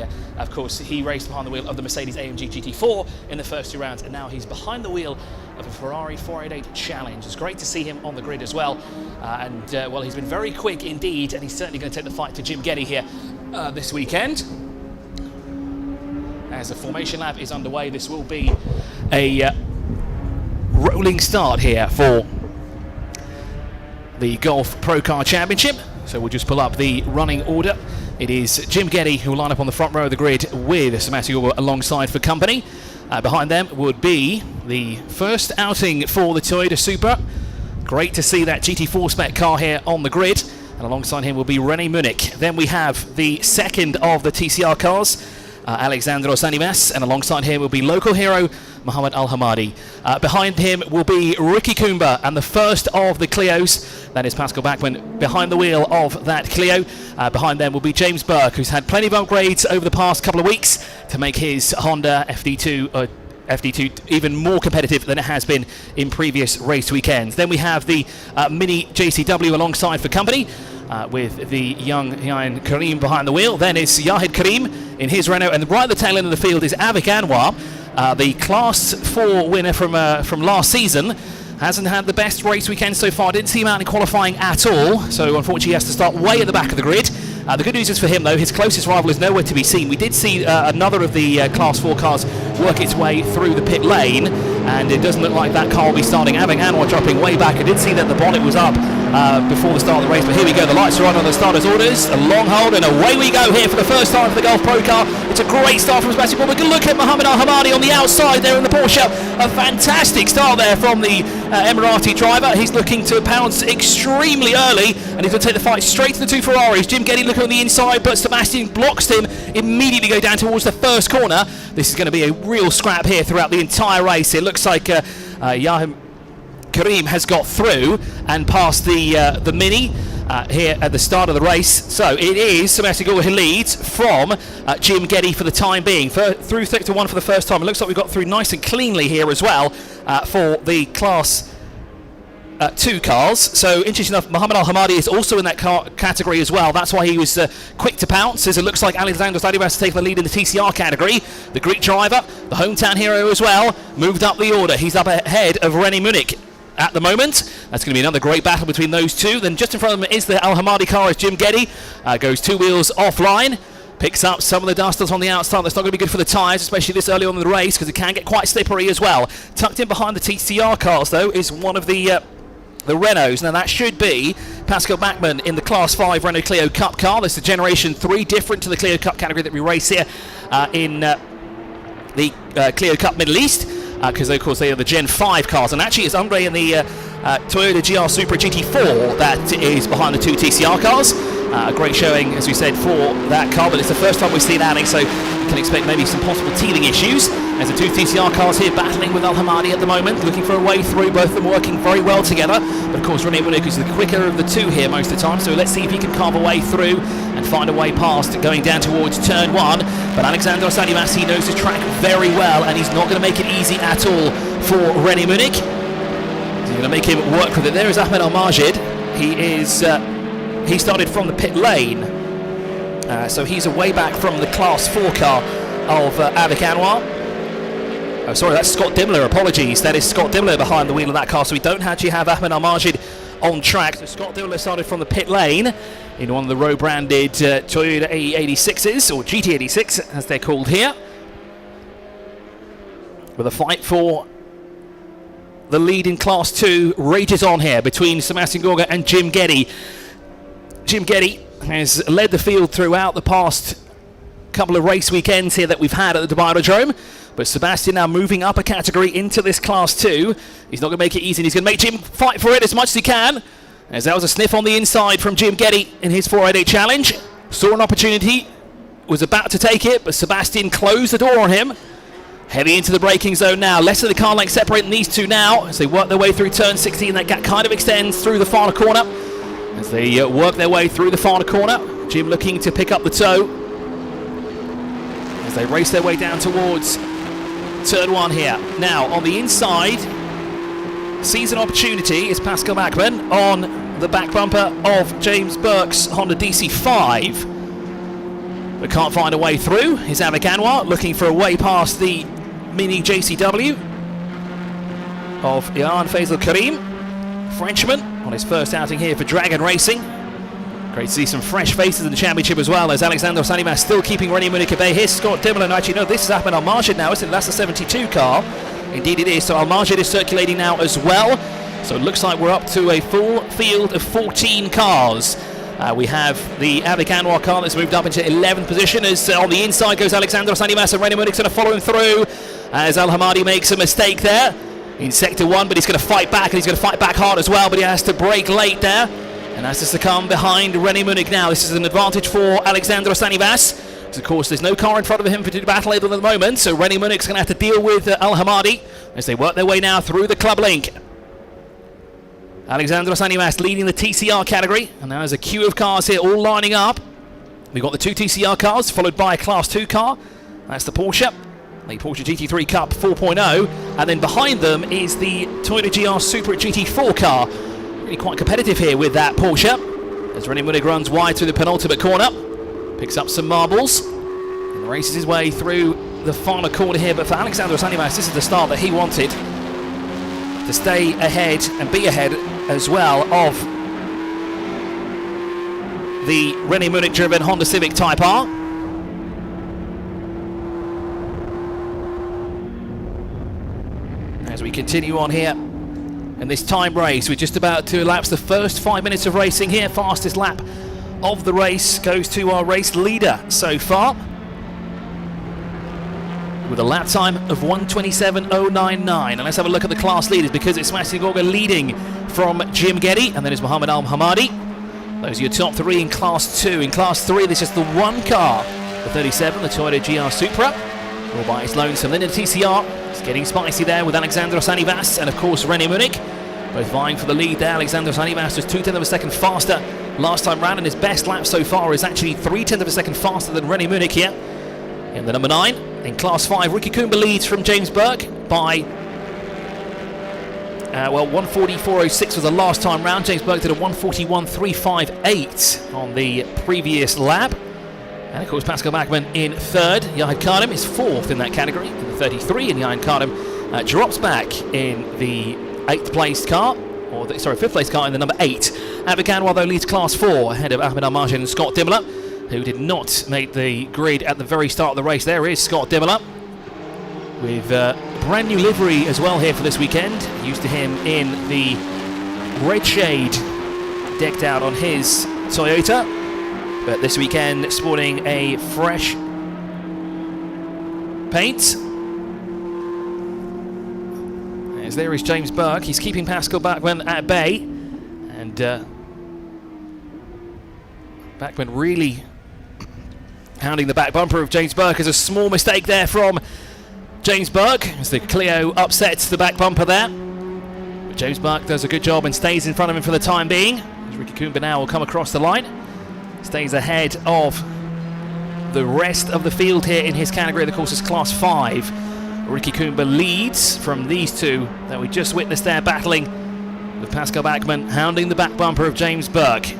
here. Of course, he raced behind the wheel of the Mercedes-AMG GT4 in the first 2 rounds, and now he's behind the wheel of a Ferrari 488 Challenge. It's great to see him on the grid as well. Well, he's been very quick indeed, and he's certainly going to take the fight to Jim Geddy here this weekend. As the formation lap is underway, this will be a rolling start here for the Golf Pro Car Championship. So we'll just pull up the running order. It is Jim Geddy who will line up on the front row of the grid with Sebastian Ogier alongside for company. Behind them would be the first outing for the Toyota Supra. Great to see that GT4 spec car here on the grid. And alongside him will be René Munich. Then we have the second of the TCR cars, Alexandros Animas, and alongside him will be local hero Mohammed Al Hamadi. Behind him will be Ricky Kumba and the first of the Clios. That is Pascal Bachmann behind the wheel of that Clio. Behind them will be James Burke, who's had plenty of upgrades over the past couple of weeks to make his Honda FD2 even more competitive than it has been in previous race weekends. Then we have the Mini JCW alongside for company. With the young Yahin Karim behind the wheel. Then it's Yahid Karim in his Renault, and right at the tail end of the field is Avik Anwar, the Class 4 winner from last season. Hasn't had the best race weekend so far, didn't see him out in qualifying at all, so unfortunately he has to start way at the back of the grid. The good news is for him though, his closest rival is nowhere to be seen. We did see another of the Class 4 cars work its way through the pit lane, and it doesn't look like that car will be starting. Avik Anwar dropping way back. I did see that the bonnet was up before the start of the race, but here we go, the lights are on the starter's orders, a long hold, and away we go here for the first time for the Golf Pro Car. It's a great start from Sebastian Ogier. Good look at Mohammed Al Hamadi on the outside there in the Porsche. A fantastic start there from the Emirati driver. He's looking to pounce extremely early, and he's going to take the fight straight to the two Ferraris. Jim Geddy looking on the inside, but Sebastian blocks him, immediately go down towards the first corner. This is going to be a real scrap here throughout the entire race. It looks like Yahim Karim has got through and past the Mini here at the start of the race. So it is Sebastian Ogier who leads from Jim Geddy for the time being. Through sector 1 for the first time. It looks like we got through nice and cleanly here as well for the Class 2 cars. So interesting enough, Mohammed Al Hamadi is also in that category as well. That's why he was quick to pounce, as it looks like Alexandros Animas taking the lead in the TCR category. The Greek driver, the hometown hero as well, moved up the order. He's up ahead of René Munich at the moment. That's going to be another great battle between those two. Then just in front of them is the Al Hamadi car as Jim Geddy goes 2 wheels offline, picks up some of the dust that's on the outside. That's not going to be good for the tyres, especially this early on in the race, because it can get quite slippery as well. Tucked in behind the TCR cars though is one of the Renaults. Now that should be Pascal Bachmann in the Class 5 Renault Clio Cup car. This is Generation 3, different to the Clio Cup category that we race here in the Clio Cup Middle East, because of course they are the Gen 5 cars, and actually it's Andre in the Toyota GR Supra GT4 that is behind the 2 TCR cars. A great showing, as we said, for that car, but it's the first time we've seen adding, so you can expect maybe some possible teething issues. As the 2 TCR cars here battling with Al Hamadi at the moment, looking for a way through, both of them working very well together. But of course René Munich is the quicker of the 2 here most of the time, so let's see if he can carve a way through and find a way past going down towards turn 1. But Alexandros Animas, he knows the track very well, and he's not going to make it easy at all for René Munich. He's going to make him work with it. There is Ahmed Al-Majid. He started from the pit lane, so he's away back from the Class 4 car of Avik Anwar. Oh, sorry, that's Scott Dimmler, apologies. That is Scott Dimmler behind the wheel of that car, so we don't actually have Ahmed Al-Majid on track. So Scott Dimmler started from the pit lane in one of the Rowe-branded Toyota AE86s, or GT86 as they're called here, with a fight for the lead in Class 2 rages on here between Sebastian Ogier and Jim Geddy. Jim Geddy has led the field throughout the past couple of race weekends here that we've had at the Dubai Autodrome, but Sebastian now moving up a category into this Class 2. He's not going to make it easy, and he's going to make Jim fight for it as much as he can, as that was a sniff on the inside from Jim Geddy in his 488 challenge. Saw an opportunity, was about to take it, but Sebastian closed the door on him. Heading into the braking zone now. Less of the car length separating these two now as they work their way through turn 16. That gap kind of extends through the final corner as they work their way through the final corner. Jim looking to pick up the toe as they race their way down towards turn 1 here. Now on the inside, sees an opportunity is Pascal Bachmann on the back bumper of James Burke's Honda DC5. but can't find a way through. Is Avik Anwar looking for a way past the Mini JCW of Jan Faisal Karim, Frenchman, on his first outing here for Dragon Racing. Great to see some fresh faces in the championship as well, as Alexander Sanimas still keeping René Munich at bay. Here's Scott Dimmel, and actually no, this is Ahmed Al-Majid now, isn't it? That's the 72 car. Indeed it is, so Al-Majid is circulating now as well. So it looks like we're up to a full field of 14 cars. We have the Avik Anwar car that's moved up into 11th position, as on the inside goes Alexander Sanimas, and René Munich's going to follow him through as Al-Hamadi makes a mistake there in sector 1, but he's going to fight back, and he's going to fight back hard as well, but he has to brake late there and has to succumb behind René Munich now. This is an advantage for Alexander Sanimas. Of course, there's no car in front of him to battle at the moment, so René Munich's going to have to deal with Al-Hamadi as they work their way now through the club link. Alexander Sanimas leading the TCR category, and now there's a queue of cars here all lining up. We've got the 2 TCR cars, followed by a Class 2 car. That's the Porsche GT3 Cup 4.0, and then behind them is the Toyota GR Supra GT4 car. Really quite competitive here with that Porsche, as René Munich runs wide through the penultimate corner, picks up some marbles, and races his way through the final corner here. But for Alexander Sanimas, this is the start that he wanted, to stay ahead and be ahead as well of the René Munich driven Honda Civic Type R. As we continue on here in this time race, we're just about to elapse the first 5 minutes of racing here. Fastest lap of the race goes to our race leader so far, with a lap time of 1:27.099. And let's have a look at the class leaders, because it's Sebastian Gorga leading from Jim Geddy, and then it's Mohammed Al-Hamadi. Those are your top 3 in Class 2. In Class 3, there's just the one car, the 37, the Toyota GR Supra, all by its lonesome. Then in the TCR, it's getting spicy there with Alexander Sanimas and, of course, René Munich, both vying for the lead there. Alexander Sanimas was 0.2 of a second faster last time round, and his best lap so far is actually 0.3 of a second faster than René Munich here in the number 9. In Class 5, Ricky Kumba leads from James Burke by 1:44.06 was the last time round. James Burke did a 1:41.358 on the previous lap. And of course, Pascal Bachmann in 3rd. Yahid Kardem is 4th in that category in the 33, and Yahid Kardem drops back in the 8th placed car, or 5th placed car in the number 8. Avik Anwar, though, leads Class 4 ahead of Ahmed Al-Majid and Scott Dimmler, who did not make the grid at the very start of the race. There is Scott Dimmler with brand new livery as well here for this weekend. Used to him in the red shade decked out on his Toyota, but this weekend sporting a fresh paint. As there is James Burke, he's keeping Pascal Bachmann at bay, and Bachmann really hounding the back bumper of James Burke. As a small mistake there from James Burke as the Clio upsets the back bumper there. But James Burke does a good job and stays in front of him for the time being. As Ricky Kumba now will come across the line, stays ahead of the rest of the field here in his category. Of course, it's Class 5. Ricky Kumba leads from these two that we just witnessed there, battling with Pascal Bachmann hounding the back bumper of James Burke.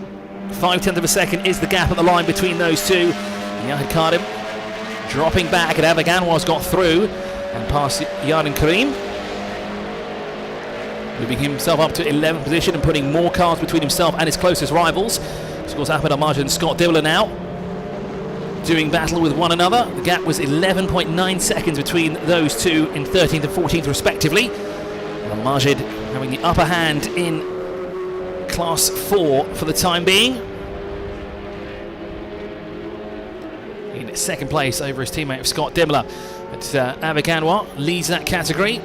0.5 of a second is the gap at the line between those two. Yahid Kardem dropping back, and Avik Anwar's got through and past Yarden Karim, moving himself up to 11th position and putting more cars between himself and his closest rivals. Of course, Ahmed Al-Majid and Scott Dimmler now doing battle with one another. The gap was 11.9 seconds between those two in 13th and 14th respectively. Al-Majid having the upper hand in Class 4 for the time being, in 2nd place over his teammate Scott Dimmler. But Avik Anwar leads that category.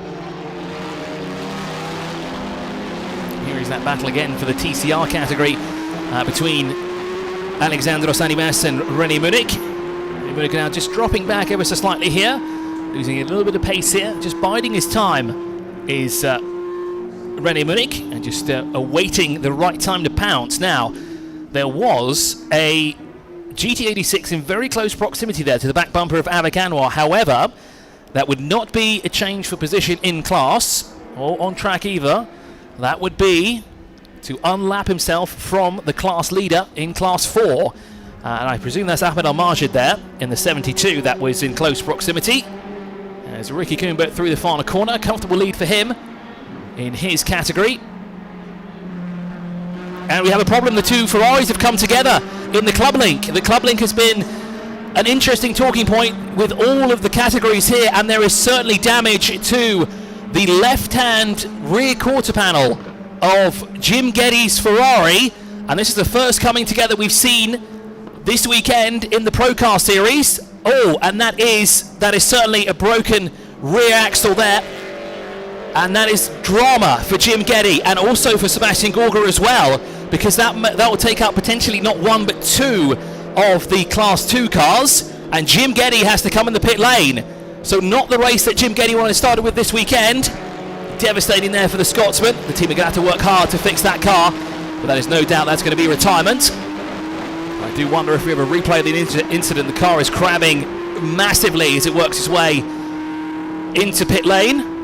Here is that battle again for the TCR category between Alexander Sanimas and René Munich. René Munich now just dropping back ever so slightly here, losing a little bit of pace here. Just biding his time is René Munich, and just awaiting the right time to pounce. Now, there was a GT86 in very close proximity there to the back bumper of Avik Anwar. However, that would not be a change for position in class, or on track either. That would be to unlap himself from the class leader in Class 4. And I presume that's Ahmed Al-Majid there in the 72 that was in close proximity. As Ricky Kumbert through the final corner, comfortable lead for him in his category. And we have a problem, the two Ferraris have come together in the Club Link. The Club Link has been an interesting talking point with all of the categories here, and there is certainly damage to the left-hand rear quarter panel of Jim Geddes' Ferrari, and this is the first coming together we've seen this weekend in the ProCar series. Oh, and that is certainly a broken rear axle there, and that is drama for Jim Geddes and also for Sebastian Gorga as well, because that will take out potentially not one but two of the Class 2 cars, and Jim Geddes has to come in the pit lane. So not the race that Jim Geddes wanted to start with this weekend. Devastating there for the Scotsman. The team are going to have to work hard to fix that car, but that is no doubt that's going to be retirement. I do wonder if we have a replay of the incident. The car is crabbing massively as it works its way into pit lane.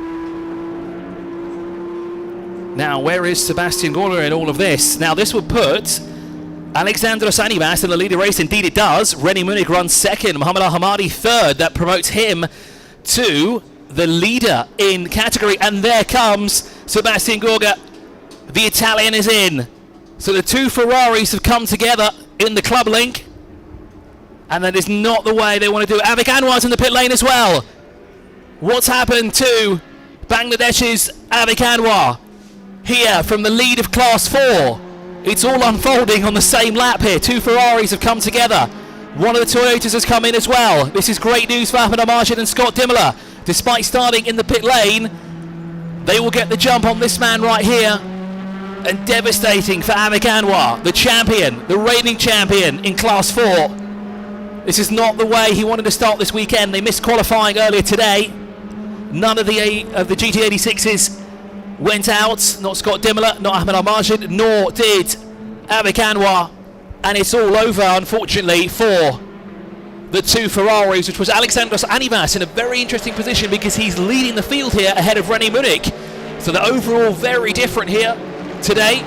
Now, where is Sebastian Gorga in all of this? Now, this would put Alexandros Anibas in the lead of the race. Indeed it does. René Munich runs second, Mohamed Al-Hamadi third. That promotes him to the leader in category, and there comes Sebastian Gorga. The Italian is in. So the two Ferraris have come together in the Club Link, and that is not the way they want to do it. Avik Anwar's in the pit lane as well. What's happened to Bangladesh's Avik Anwar here from the lead of Class 4? It's all unfolding on the same lap here. Two Ferraris have come together. One of the Toyotas has come in as well. This is great news for Ahmed Al-Majid and Scott Dimmler. Despite starting in the pit lane, they will get the jump on this man right here. And devastating for Avik Anwar, the champion, the reigning champion in Class 4. This is not the way he wanted to start this weekend. They missed qualifying earlier today. None of the GT86s went out. Not Scott Dimmler, not Ahmed Al-Majid, nor did Avik Anwar. And it's all over, unfortunately, for the two Ferraris, which was Alexandros Anibas in a very interesting position because he's leading the field here ahead of René Munich. So they're overall very different here today,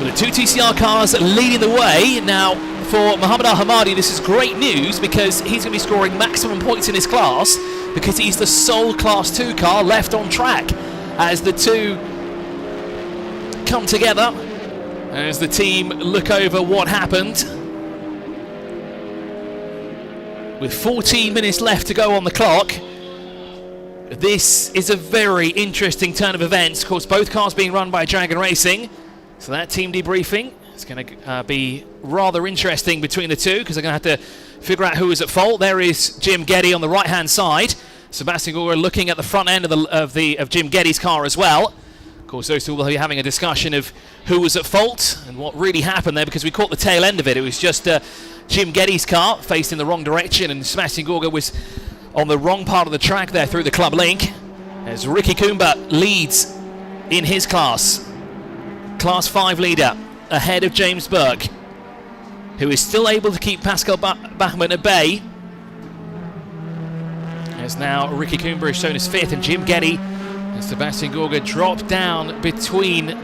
with the two TCR cars leading the way. Now, for Mohamed Al-Hamadi, this is great news because he's going to be scoring maximum points in his class because he's the sole Class 2 car left on track as the two come together, as the team look over what happened. With 14 minutes left to go on the clock, this is a very interesting turn of events. Of course, both cars being run by Dragon Racing, so that team debriefing is going to be rather interesting between the two because they're going to have to figure out who is at fault. There is Jim Geddes on the right-hand side. Sebastian Gorga looking at the front end of Jim Geddes' car as well. Of course, those two will be having a discussion of who was at fault and what really happened there, because we caught the tail end of it. It was just Jim Geddes' car faced in the wrong direction, and Sebastian Gorga was on the wrong part of the track there through the Club Link, as Ricky Kumbert leads in his class. Class 5 leader ahead of James Burke, who is still able to keep Pascal Bachmann at bay. As now Ricky Kumbert is shown as fifth, and Jim Geddes and Sebastian Gorga drop down between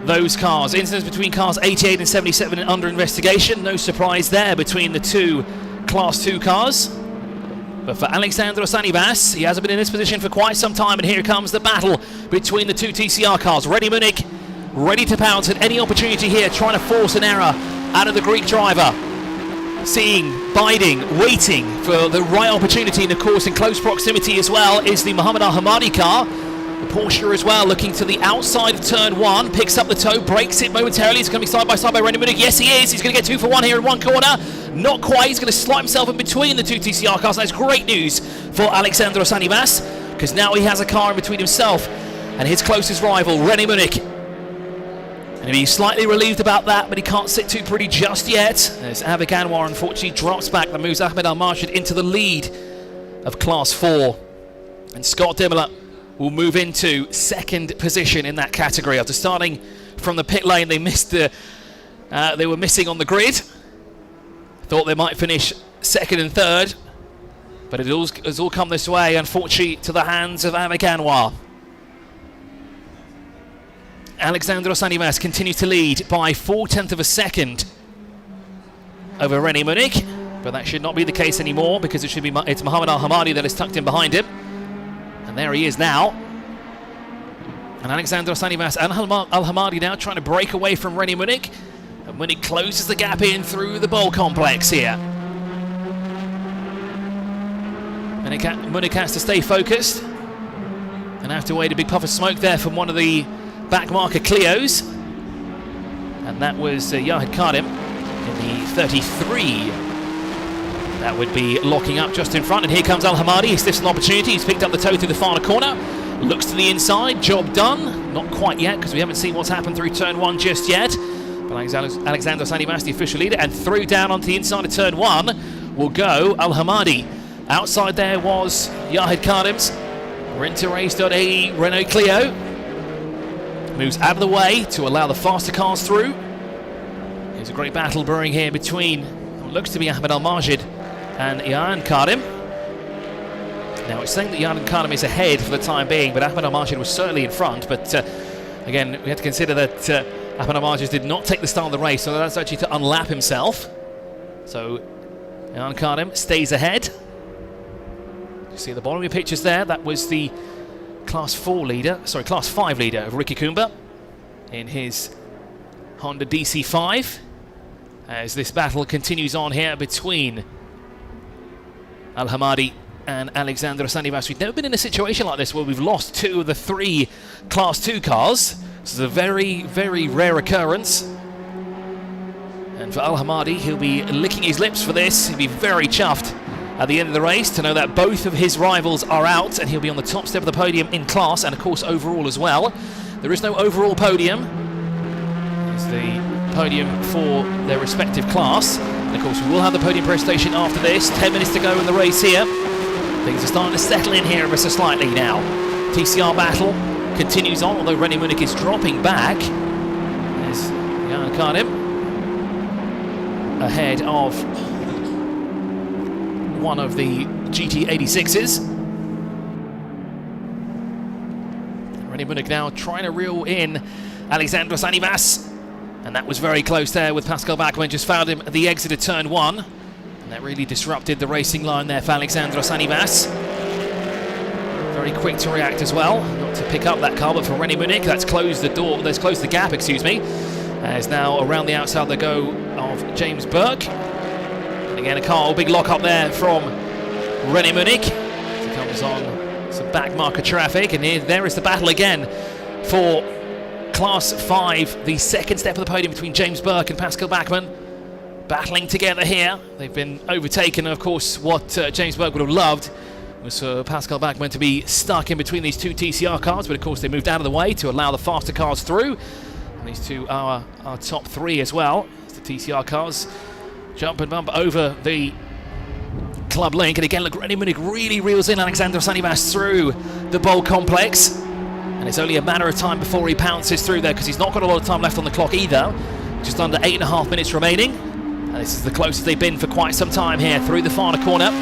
those cars. Incidents between cars 88 and 77 under investigation. No surprise there between the two Class 2 cars. But for Alexandros Anibas, he hasn't been in this position for quite some time, and here comes the battle between the two TCR cars. René Munich ready to pounce at any opportunity here, trying to force an error out of the Greek driver. Seeing, biding, waiting for the right opportunity, and of course in close proximity as well is the Mohamed Al-Hamadi car. The Porsche as well, looking to the outside of turn one, picks up the toe, breaks it momentarily. He's coming side by side by René Munich. Yes, he is. He's going to get 2 for 1 here in one corner. Not quite. He's going to slide himself in between the two TCR cars. That's great news for Alexandros Anibas, because now he has a car in between himself and his closest rival, René Munich. And he's slightly relieved about that, but he can't sit too pretty just yet, as Avik Anwar unfortunately drops back. That moves Ahmed Al-Majid into the lead of Class 4. And Scott Dimmler will move into second position in that category. After starting from the pit lane, they were missing on the grid. Thought they might finish second and third, but it has all come this way, unfortunately, to the hands of Avik Anwar. Alexandros Anibas continues to lead by 0.4 of a second over René Munich, but that should not be the case anymore because it's Mohamed Al Hamadi that is tucked in behind him. And there he is now. And Alexandros Anivas and Al Hamadi now trying to break away from René Munich. And Munich closes the gap in through the bowl complex here. Munich has to stay focused and have to wait a big puff of smoke there from one of the back marker Clios. And that was Yahid Karim in the 33. That would be locking up just in front. And here comes Al Hamadi. He sniffs an opportunity. He's picked up the toe through the far corner. Looks to the inside. Job done. Not quite yet because we haven't seen what's happened through turn 1 just yet. But Alexandros Anivas, the official leader, and through down onto the inside of turn 1 will go Al Hamadi. Outside there was Yahid Karims. We're into race.ae Renault Clio. Moves out of the way to allow the faster cars through. There's a great battle brewing here between what looks to be Ahmed Al-Majid and Yahid Karim. Now it's saying that Yahid Karim is ahead for the time being, but Ahmed Al-Majid was certainly in front. But again, we have to consider that Ahmed Al-Majid did not take the start of the race, so that's actually to unlap himself. So Yahid Karim stays ahead. You see at the bottom of your pictures there, that was the Class 5 leader of Ricky Kumba in his Honda DC5. As this battle continues on here between Al Hamadi and Alexandros Anivas. We've never been in a situation like this where we've lost 2 of the 3 Class 2 cars. This is a very, very rare occurrence. And for Al Hamadi, he'll be licking his lips for this. He'll be very chuffed at the end of the race to know that both of his rivals are out, and he'll be on the top step of the podium in class and of course overall as well. There is no overall podium. It's the podium for their respective class, and of course we will have the podium presentation after this. 10 minutes to go in the race here. Things are starting to settle in here ever so slightly now. TCR battle continues on, although René Munich is dropping back. There's Yahid Karim ahead of one of the GT86s. René Munich now trying to reel in Alexandros Anivas, and that was very close there with Pascal Bachmann just found him at the exit of turn 1, and that really disrupted the racing line there for Alexandros Anivas. Very quick to react as well, not to pick up that car, but for René Munich, that's closed the gap, excuse me, as now around the outside they go of James Burke. Again, a car, big lock up there from René Munich. He comes on some back marker traffic, and there is the battle again for Class 5, the second step of the podium between James Burke and Pascal Bachmann. Battling together here. They've been overtaken, and of course, what James Burke would have loved was for Pascal Bachmann to be stuck in between these 2 TCR cars, but of course they moved out of the way to allow the faster cars through. And these 2 are our top 3 as well. It's the TCR cars. Jump and bump over the club link, and again look, René Munich really reels in Alexandros Anivas through the bowl complex, and it's only a matter of time before he pounces through there because he's not got a lot of time left on the clock either. Just under 8.5 minutes remaining, and this is the closest they've been for quite some time here through the far corner.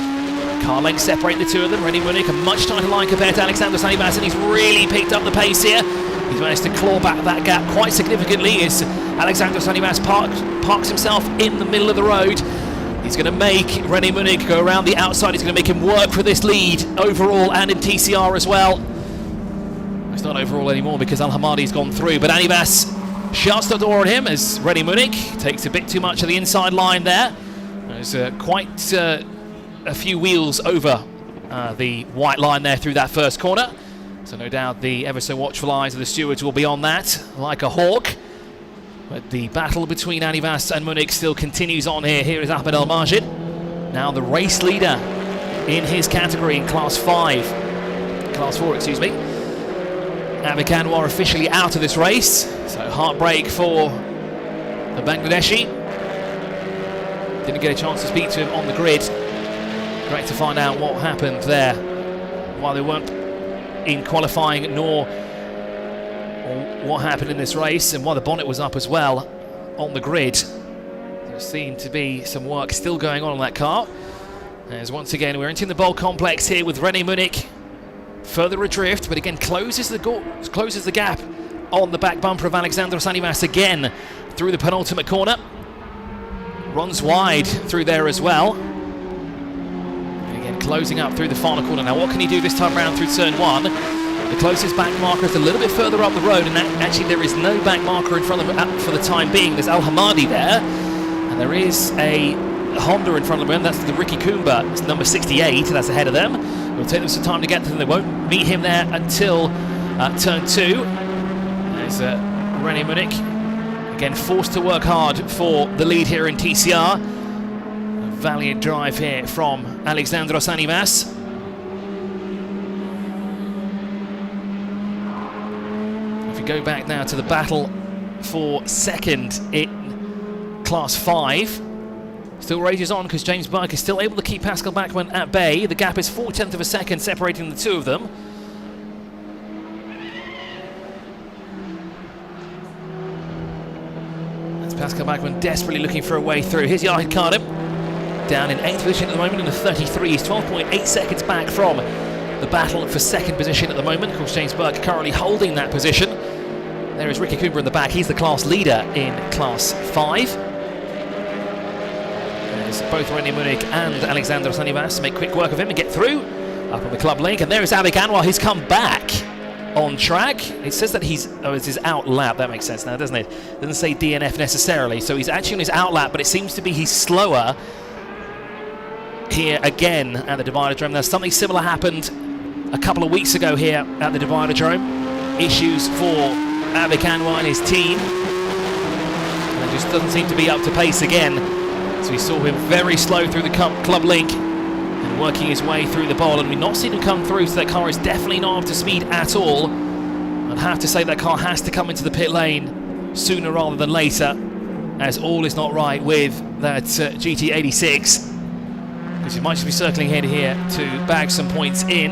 Car lengths separate the 2 of them. René Munich a much tighter line compared to Alexandros Anivas, and he's really picked up the pace here. He's managed to claw back that gap quite significantly as Alexandros Anivas parks himself in the middle of the road. He's going to make René Munich go around the outside. He's going to make him work for this lead overall and in TCR as well. It's not overall anymore because Al Hamadi's gone through, but Anivas shuts the door on him as René Munich takes a bit too much of the inside line there. There's quite a few wheels over the white line there through that first corner. So no doubt the ever so watchful eyes of the stewards will be on that like a hawk. But the battle between Anivas and Munich still continues on here. Here is Ahmed Al-Majid, now the race leader in his category in Class 4, excuse me. Avik Anwar officially out of this race, so heartbreak for the Bangladeshi. Didn't get a chance to speak to him on the grid. Great to find out what happened there, why they weren't in qualifying, nor what happened in this race, and why the bonnet was up as well on the grid. There seemed to be some work still going on that car. As once again we're entering the bowl complex here with René Munich further adrift, but again closes the gap on the back bumper of Alexandros Anivas again through the penultimate corner. runs wide through there as well. And again, closing up through the final corner. Now, what can he do this time around through turn 1? The closest back marker is a little bit further up the road, and actually there is no back marker in front of him for the time being. There's Al Hamadi there, and there is a Honda in front of him. That's the Ricky Coomber. It's number 68, that's ahead of them. It'll take them some time to get to them. They won't meet him there until turn 2. There's René Munich, again forced to work hard for the lead here in TCR. A valiant drive here from Alexandros Animas. If we go back now to the battle for second in Class 5, still rages on because James Burke is still able to keep Pascal Bachmann at bay. The gap is 0.4 of a second separating the two of them. That's Pascal Bachmann desperately looking for a way through. Here's Yahid Kardem, down in 8th position at the moment in the 33. He's 12.8 seconds back from the battle for second position at the moment. Of course, James Burke currently holding that position. There is Ricky Coomber in the back. He's the class leader in Class 5. Both René Munich and Alexandros Animas make quick work of him and get through up on the club link. And there is Avik Anwar. He's come back on track. It says that it's his out lap. That makes sense now, doesn't it? It doesn't say DNF necessarily. So he's actually on his out lap, but it seems to be he's slower here again at the Dividerdrome. Now, something similar happened a couple of weeks ago here at the Dividerdrome. Issues for Avik Anwar and his team. And it just doesn't seem to be up to pace again. So we saw him very slow through the club link and working his way through the bowl, and we've not seen him come through, so that car is definitely not up to speed at all. I'd have to say that car has to come into the pit lane sooner rather than later, as all is not right with that GT86, because he might just be circling here to bag some points in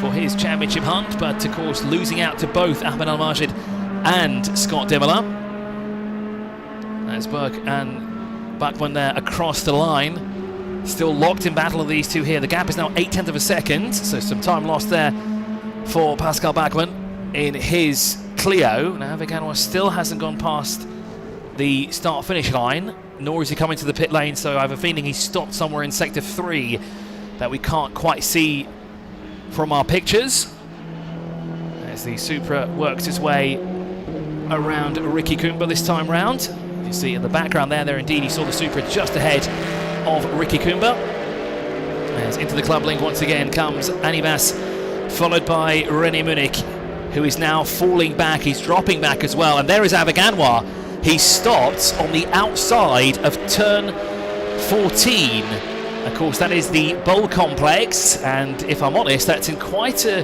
for his championship hunt, but of course losing out to both Ahmed Al-Majid and Scott Dimmola. As Burke and Bachmann there across the line, still locked in battle of these two here. The gap is now 0.8 of a second, so some time lost there for Pascal Bachmann in his Clio. Now Avik Anwar still hasn't gone past the start-finish line, nor is he coming to the pit lane, so I have a feeling he's stopped somewhere in Sector 3 that we can't quite see from our pictures. As the Supra works its way around Ricky Coomber this time round. You see in the background there indeed you saw the Supra just ahead of Ricky Coomber. As into the club link once again comes Animas, followed by René Munich, who is now falling back. He's dropping back as well. And there is Avik Anwar. He stopped on the outside of turn 14. Of course, that is the bowl complex, and if I'm honest, that's in quite a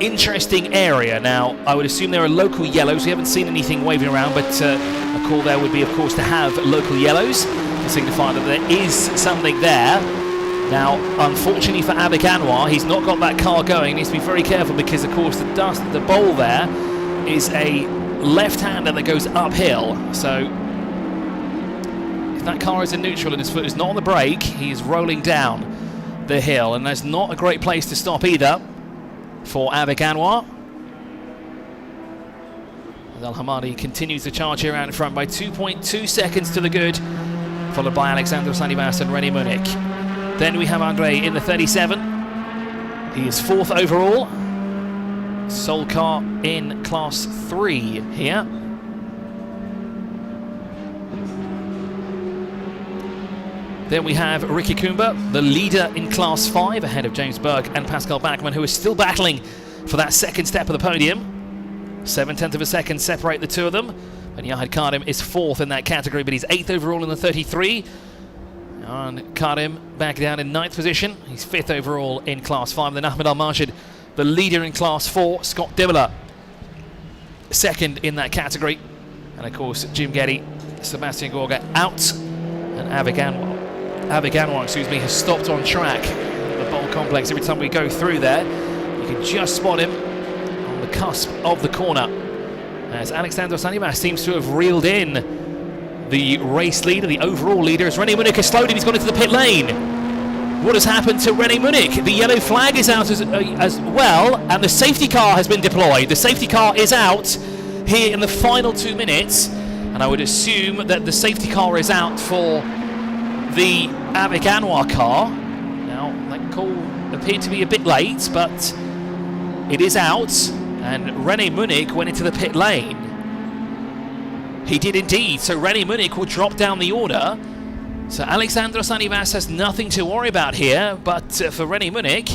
interesting area. Now, I would assume there are local yellows. We haven't seen anything waving around, but a call there would be, of course, to have local yellows to signify that there is something there. Now, unfortunately for Avik Anwar, he's not got that car going. He needs to be very careful because, of course, the bowl there is a left-hander that goes uphill. So, if that car is in neutral and his foot is not on the brake, he is rolling down the hill, and that's not a great place to stop either for Avik Anwar. Al Hamadi continues to charge here out in front by 2.2 seconds to the good, followed by Alexandros Animas and René Munich. Then we have Andre in the 37. He is 4th overall. Sole car in Class 3 here. Then we have Ricky Coomber, the leader in Class 5, ahead of James Burke and Pascal Bachmann, who is still battling for that second step of the podium. 0.7 of a second separate the two of them. And Yahid Kardem is 4th in that category, but he's 8th overall in the 33. And Kardem back down in 9th position. He's 5th overall in Class 5. Then Ahmed Al-Majid, the leader in Class 4. Scott Dimmola, 2nd in that category. And of course, Jim Geddy, Sebastian Gorga out. And Avik Anwar, has stopped on track. The bowl complex, every time we go through there, you can just spot him on the cusp of the corner. As Alexandros Animas seems to have reeled in the race leader, the overall leader, as René Munich has slowed him. He's gone into the pit lane. What has happened to René Munich? The yellow flag is out as well, and the safety car has been deployed. The safety car is out here in the final 2 minutes. And I would assume that the safety car is out for the Avik Anwar car. Now, that call appeared to be a bit late, but it is out. And René Munich went into the pit lane. He did indeed. So René Munich will drop down the order. So Alexandros Anivas has nothing to worry about here, but for René Munich,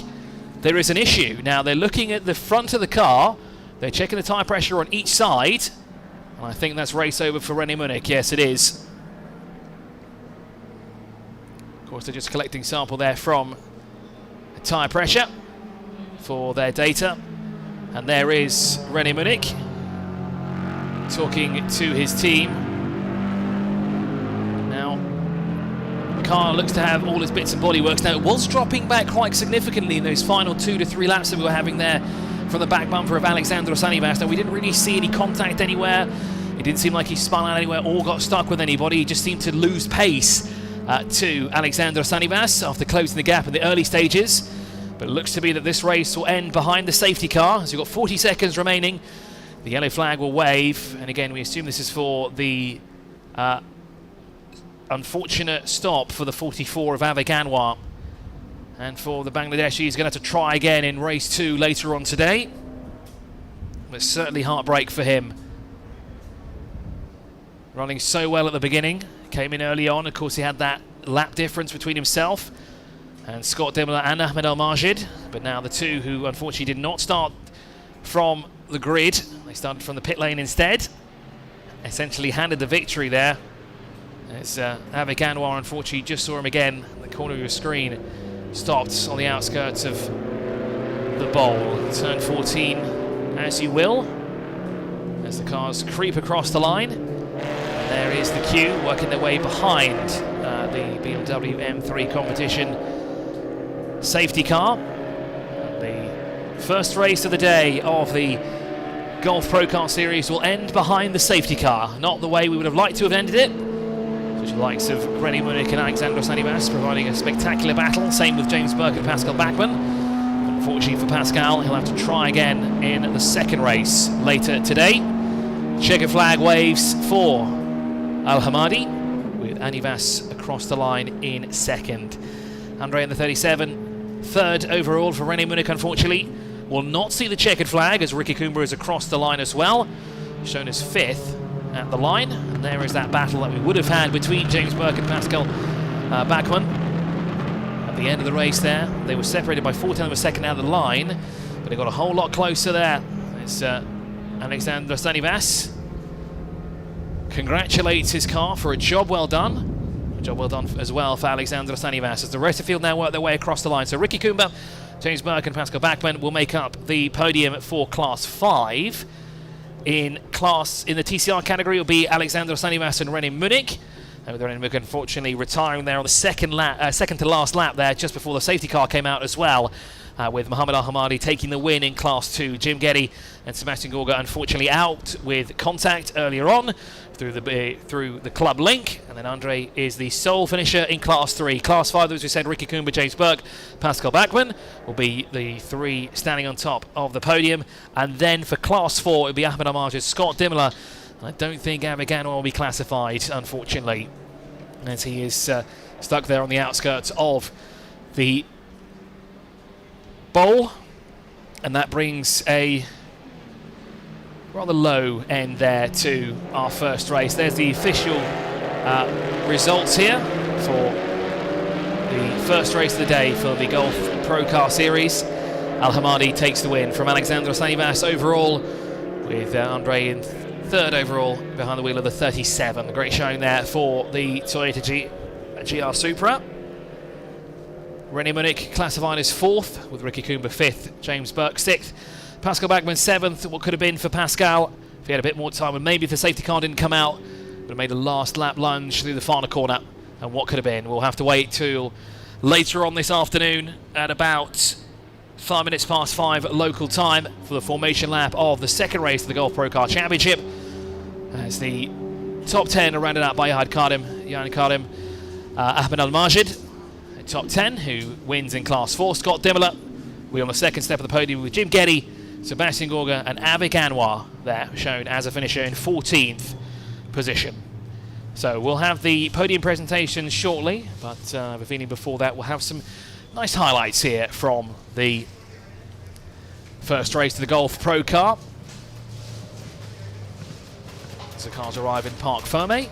there is an issue. Now, they're looking at the front of the car. They're checking the tyre pressure on each side. And I think that's race over for René Munich. Yes, it is. Of course, they're just collecting sample there from the tyre pressure for their data. And there is René Munich talking to his team. Now, the car looks to have all its bits and bodyworks. Now, it was dropping back quite significantly in those final 2 to 3 laps that we were having there from the back bumper of Alexandros Anivas. Now, we didn't really see any contact anywhere. It didn't seem like he spun out anywhere or got stuck with anybody. He just seemed to lose pace to Alexandros Anivas after closing the gap in the early stages. But it looks to be that this race will end behind the safety car. So you've got 40 seconds remaining. The yellow flag will wave. And again, we assume this is for the unfortunate stop for the 44 of Avik Anwar. And for the Bangladeshi, he's going to have to try again in race 2 later on today. But certainly heartbreak for him. Running so well at the beginning. Came in early on. Of course, he had that lap difference between himself and Scott Dimmler and Ahmed Al-Majid. But now the two who unfortunately did not start from the grid, they started from the pit lane instead. Essentially handed the victory there. As Avik Anwar, unfortunately, just saw him again in the corner of your screen. Stopped on the outskirts of the bowl. Turn 14, as you will, as the cars creep across the line. And there is the queue working their way behind the BMW M3 competition safety car. The first race of the day of the Golf ProCar Series will end behind the safety car. Not the way we would have liked to have ended it. The likes of René Munich and Alexandros Anivas providing a spectacular battle. Same with James Burke and Pascal Bachmann. Unfortunately for Pascal, he'll have to try again in the second race later today. Checkered flag waves for Al Hamadi, with Anivas across the line in second. Andre in the 37, third overall for René Munich, unfortunately. Will not see the checkered flag as Ricky Coomber is across the line as well. Shown as fifth at the line. And there is that battle that we would have had between James Burke and Pascal Bachmann. At the end of the race there, they were separated by 4/10 of a second out of the line, but they got a whole lot closer there. It's Alexandros Anivas congratulates his car for a job well done. A job well done as well for Alexandros Anivas, as the rest of the field now work their way across the line. So Ricky Coomber, James Burke and Pascal Bachmann will make up the podium for Class 5. In the TCR category will be Alexandros Anivas and René Munich. With René Munich unfortunately retiring there on the second to last lap there, just before the safety car came out as well. With Mohamed Al Hamadi taking the win in Class 2. Jim Geddy and Sebastian Gorga unfortunately out with contact earlier on through the club link. And then Andre is the sole finisher in Class 3. Class 5, as we said, Ricky Coomber, James Burke, Pascal Bachmann will be the three standing on top of the podium. And then for Class 4, it'll be Ahmed Al-Majid, Scott Dimmler. I don't think Avik Anwar will be classified, unfortunately, as he is stuck there on the outskirts of the bowl, and that brings a rather low end there to our first race. There's the official results here for the first race of the day for the Golf ProCar Series. Al Hamadi takes the win from Alexandros Anivas overall, with Andre in third overall behind the wheel of the 37. A great showing there for the Toyota GR Supra. René Munich classified as fourth, with Ricky Coomber fifth, James Burke sixth, Pascal Bachmann seventh. What could have been for Pascal if he had a bit more time, and maybe if the safety car didn't come out, would have made a last lap lunge through the final corner. And what could have been? We'll have to wait till later on this afternoon at about 5 minutes past 5 local time for the formation lap of the second race of the Golf ProCar Championship, as the top 10 are rounded out by Jan Karim, Ahmed Al-Majid, top 10, who wins in Class 4. Scott Dimmler, we're on the second step of the podium with Jim Geddy, Sebastian Gorga and Avik Anwar there, shown as a finisher in 14th position. So we'll have the podium presentation shortly, but I have a feeling before that we'll have some nice highlights here from the first race to the Golf Pro Car. As the cars arrive in Parc Fermé.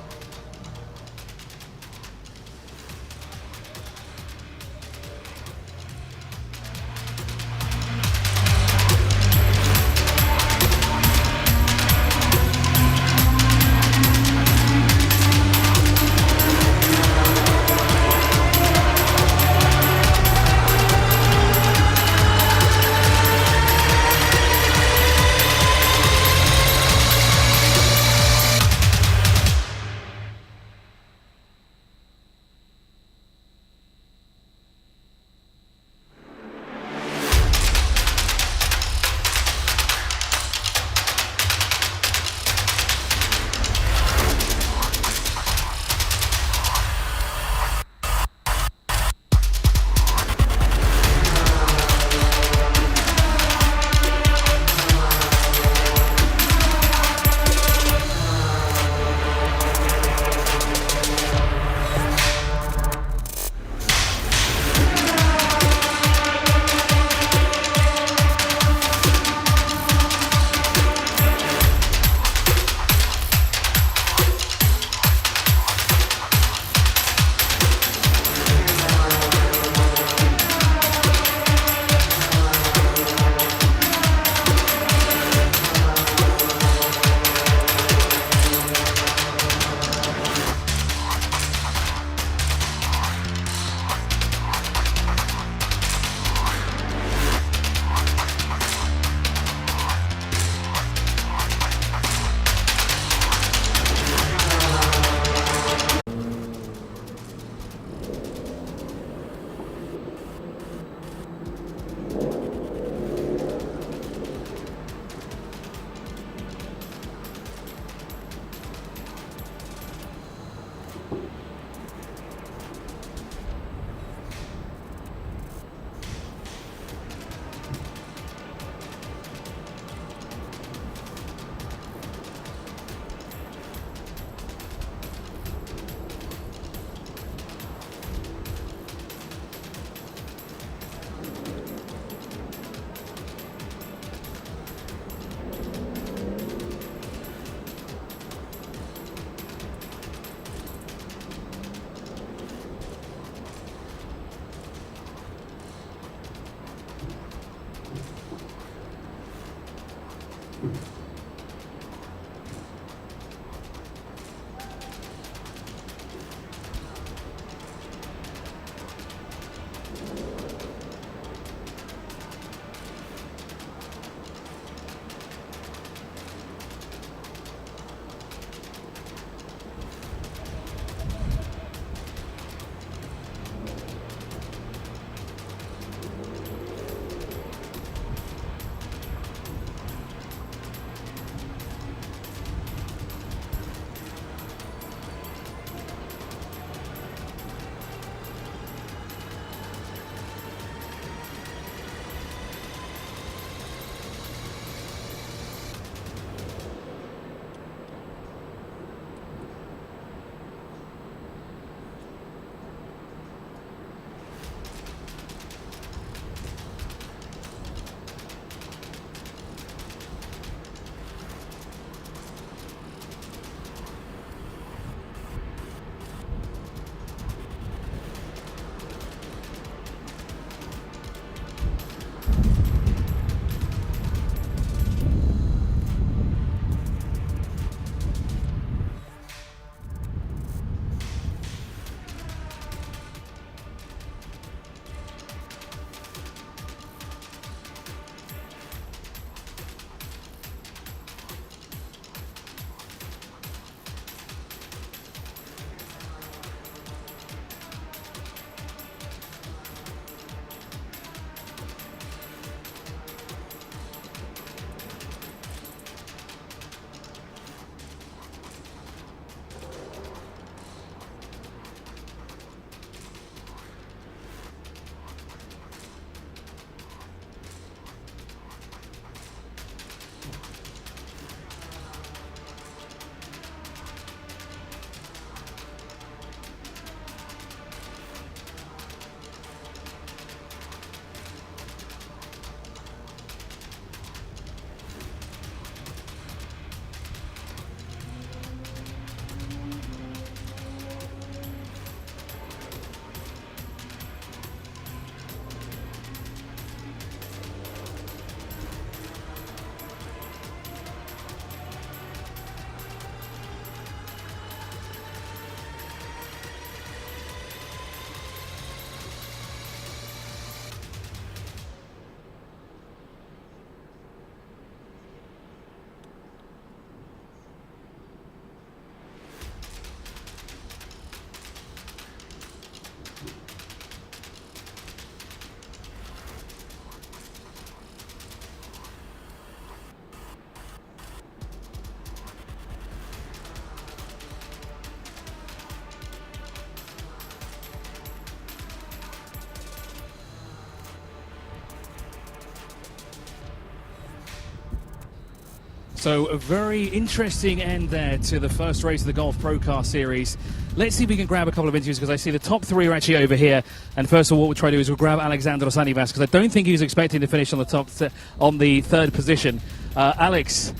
So a very interesting end there to the first race of the Golf ProCar Series. Let's see if we can grab a couple of interviews, because I see the top three are actually over here. And first of all, what we'll try to do is we'll grab Alexandros Anivas, because I don't think he was expecting to finish on the third position. Alex,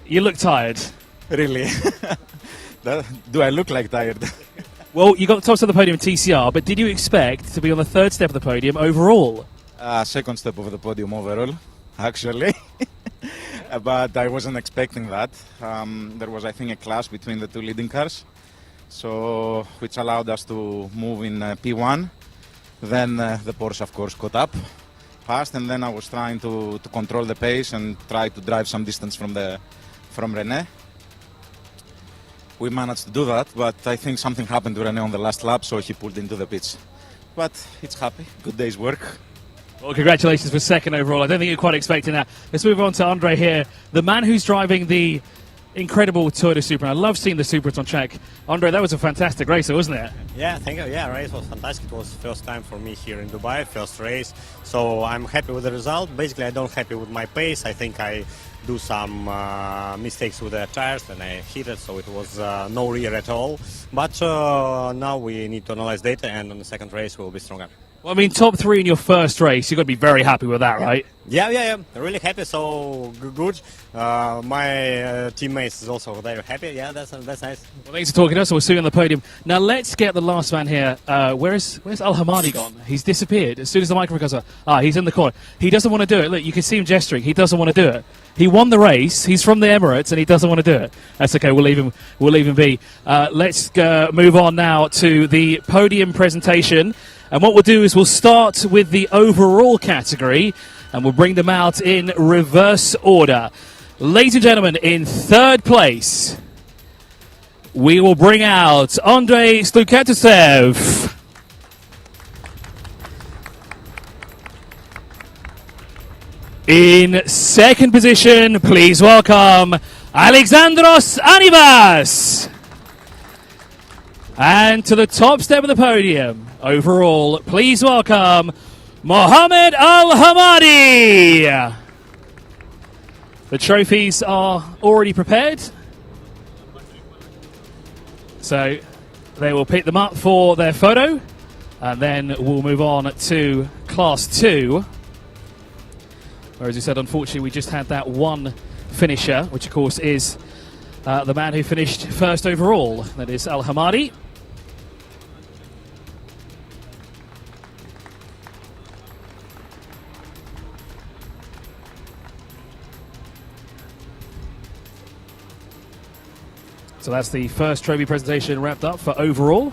you look tired. Really? Do I look like tired? Well, you got the top step of the podium in TCR, but did you expect to be on the third step of the podium overall? Second step of the podium overall, actually. But I wasn't expecting that. There was, I think, a clash between the two leading cars, so which allowed us to move in P1. Then the Porsche, of course, caught up, passed, and then I was trying to control the pace and try to drive some distance from René. We managed to do that, but I think something happened to René on the last lap, so he pulled into the pits. But it's happy, good day's work. Well, congratulations for second overall. I don't think you're quite expecting that. Let's move on to Andre here, the man who's driving the incredible Toyota Supra. I love seeing the Supras on track. Andre, that was a fantastic race, wasn't it? Yeah, thank you. Yeah, race was fantastic. It was first time for me here in Dubai, first race. So I'm happy with the result. Basically, I don't happy with my pace. I think I do some mistakes with the tires and I hit it, so it was no rear at all. But now we need to analyze data, and on the second race we'll be stronger. Well, I mean, top three in your first race, you've got to be very happy with that, right? Yeah. Really happy, so good. My teammates is also very happy. Yeah, that's nice. Well, thanks for talking to us. We'll see you on the podium. Now, let's get the last man here. Where's Al Hamadi gone? He's disappeared. As soon as the microphone goes up, he's in the corner. He doesn't want to do it. Look, you can see him gesturing. He doesn't want to do it. He won the race. He's from the Emirates, and he doesn't want to do it. That's okay. We'll leave him be. Let's move on now to the podium presentation. And what we'll do is we'll start with the overall category, and we'll bring them out in reverse order. Ladies and gentlemen, in third place, we will bring out Andrei Slukatusev. In second position, please welcome Alexandros Anivas. And to the top step of the podium, overall, please welcome Mohammed Al Hamadi. The trophies are already prepared, so they will pick them up for their photo, and then we'll move on to Class 2. Where, as you said, unfortunately, we just had that one finisher, which, of course, is the man who finished first overall. That is Al Hamadi. So that's the first trophy presentation wrapped up for overall.